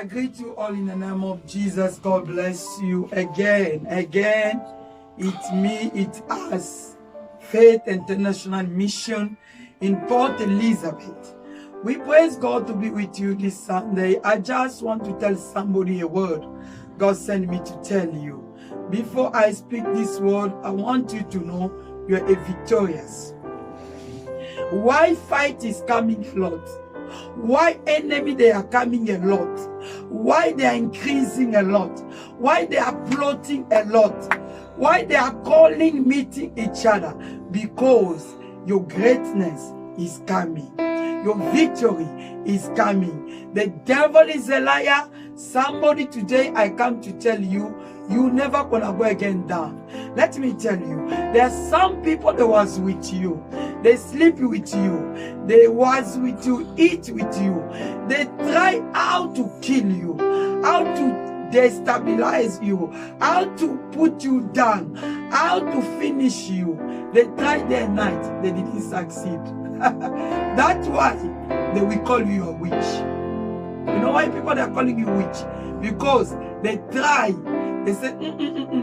I greet you all in the name of Jesus. God bless you again. It's me, it's us. Faith International Mission in Port Elizabeth. We praise God to be with you this Sunday. I just want to tell somebody a word God sent me to tell you. Before I speak this word, I want you to know you're a victorious. Why fight is coming a lot? Why enemy they are coming a lot? Why they are increasing a lot? Why they are plotting a lot? Why they are calling, meeting each other? Because your greatness is coming. Your victory is coming. The devil is a liar. Somebody today, I come to tell you, you never gonna go again down. Let me tell you, there are some people that was with you. They sleep with you. They was with you, eat with you. They try how to kill you, how to destabilize you, how to put you down, how to finish you. They tried their night, they didn't succeed. That's why they will call you a witch. You know why people are calling you witch? Because they try. They say,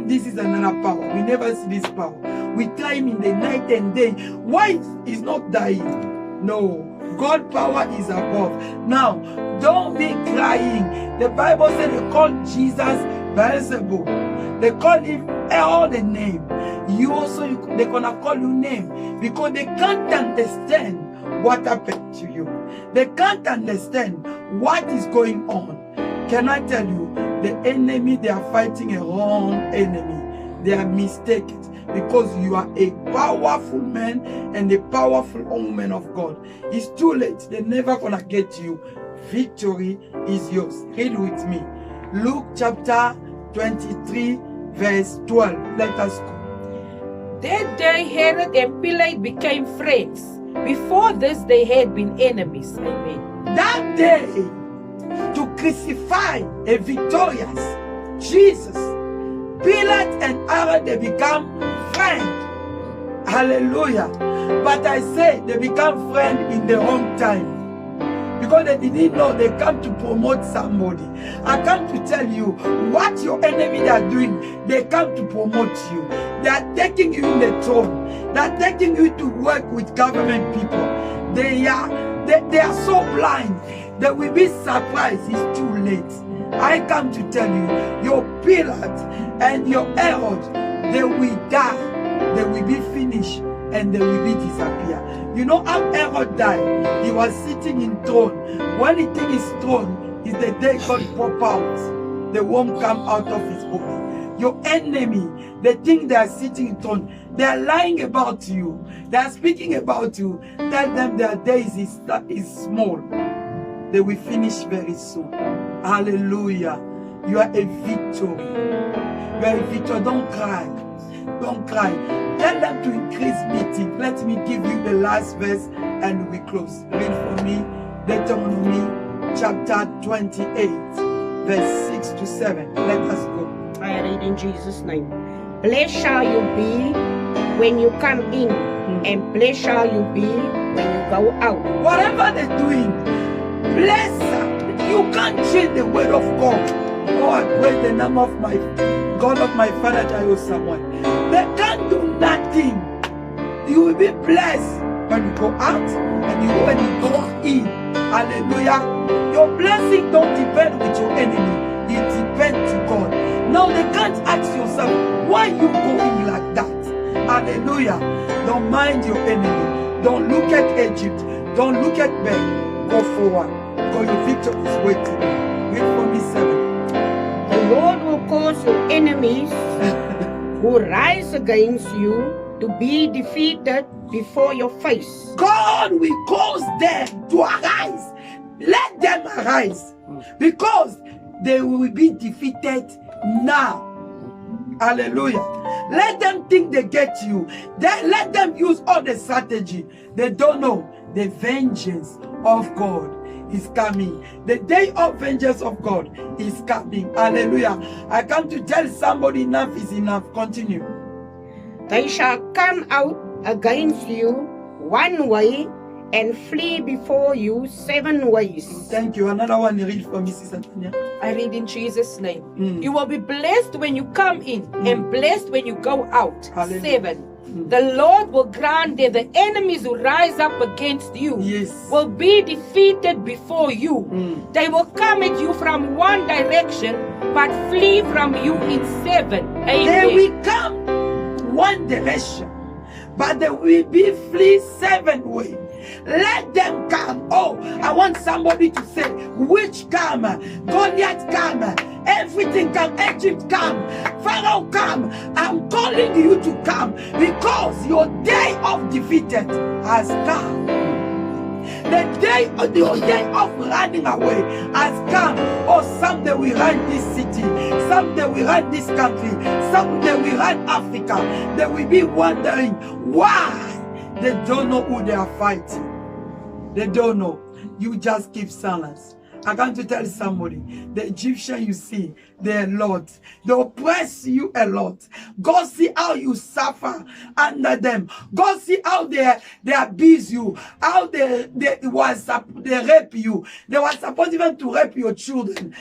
this is another power. We never see this power. We try him in the night and day. Why is not dying? No. God power is above. Now, don't be crying. The Bible said they called Jesus Beelzebub. They call him all the name. You also, they're going to call you name. Because they can't understand what happened to you. They can't understand what is going on. Can I tell you, the enemy, they are fighting a wrong enemy. They are mistaken. Because you are a powerful man and a powerful woman of God. It's too late. They're never going to get you. Victory is yours. Read with me. Luke chapter 23 verse 12. Let us go. That day Herod and Pilate became friends. Before this they had been enemies. Amen. That day, to crucify a victorious Jesus, Pilate and Herod, they become friends. Hallelujah. But I say they become friends in the wrong time. Because they didn't know they come to promote somebody. I come to tell you what your enemy are doing. They come to promote you. They are taking you in the throne. They are taking you to work with government people. They are so blind. They will be surprised. It's too late. I come to tell you, your Pilate and your Herod, they will die. They will be finished and they will be disappear. You know how Herod died? He was sitting in throne. When he take his throne, is the day God pop out. They won't come out of his body. Your enemy, they think they are sitting in throne. They are lying about you. They are speaking about you. Tell them their days is small. They will finish very soon. Hallelujah. You are a victory. You are a victor. Don't cry. Don't cry. Tell them to increase meeting. Let me give you the last verse and we close. Read for me Deuteronomy chapter 28 verse 6 to 7. Let us go. I read in Jesus' name. Blessed shall you be when you come in, and blessed shall you be when you go out. Whatever they're doing, bless her. You can't change the word of God. Oh, I pray the name of my God of my father Jehoshaphat. They can't do nothing. You will be blessed when you go out and when you go in. Hallelujah. Your blessing don't depend with your enemy. It depends to God. Now they can't ask yourself, why you going like that? Hallelujah. Don't mind your enemy. Don't look at Egypt. Don't look at men. Go forward. Because your victory is waiting. Read for me 7. The Lord will cause your enemies who rise against you to be defeated before your face. God will cause them to arise. Let them arise. Because they will be defeated now. Hallelujah. Let them think they get you. Let them use all the strategy. They don't know the vengeance of God is coming. The day of vengeance of God is coming. Hallelujah. I come to tell somebody enough is enough. Continue. They shall come out against you one way and flee before you 7 ways. Thank you. Another one read for me, Sister Tanya. I read in Jesus' name. Mm. You will be blessed when you come in and blessed when you go out. Hallelujah. 7. The Lord will grant that the enemies who rise up against you Yes. will be defeated before you. They will come at you from one direction, but flee from you in 7. They Amen. will come one direction, but they will be flee 7 ways. Let them come. Oh, I want somebody to say, which come? Goliath come. Everything come. Egypt come. Pharaoh come. I'm calling you to come because your day of defeated has come. Your day of running away has come. Oh, someday we run this city. Someday we run this country. Someday we run Africa. They will be wondering why. They don't know who they are fighting. They don't know. You just keep silence. I come to tell somebody, the Egyptian you see, they're a lot. They oppress you a lot. Go see how you suffer under them. Go see how they abuse you. How they rape you. They were supposed even to rape your children.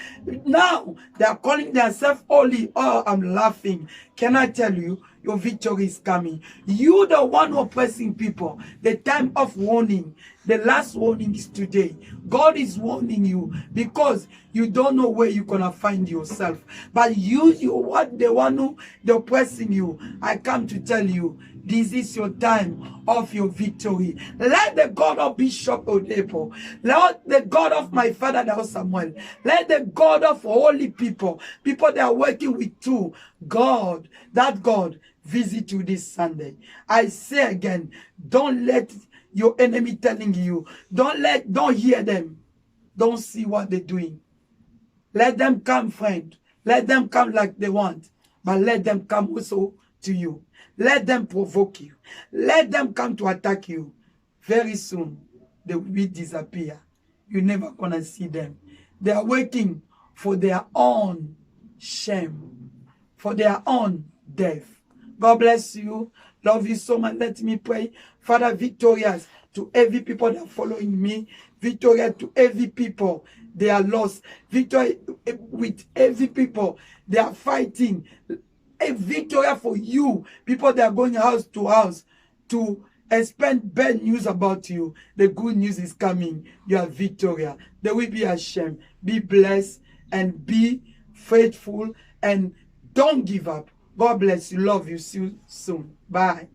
Now, they are calling themselves holy. Oh, I'm laughing. Can I tell you? Your victory is coming. You the one oppressing people. The time of warning. The last warning is today. God is warning you because you don't know where you're gonna find yourself. But you what the one who they're oppressing you. I come to tell you, this is your time of your victory. Let the God of Bishop Odepo, let the God of my father now Samuel, let the God of holy people that are working with you, God, that God visit you this Sunday. I say again, don't let your enemy telling you, don't hear them. Don't see what they're doing. Let them come, friend. Let them come like they want. But let them come also to you. Let them provoke you. Let them come to attack you. Very soon, they will disappear. You're never gonna see them. They are waiting for their own shame, for their own death. God bless you. Love you so much. Let me pray. Father, victorious to every people that are following me. Victorious to every people. They are lost. Victory with every people. They are fighting. A victory for you. People that are going house to house to expect bad news about you. The good news is coming. You are victorious. They will be ashamed. Be blessed and be faithful and don't give up. God bless you. Love you. See you soon. Bye.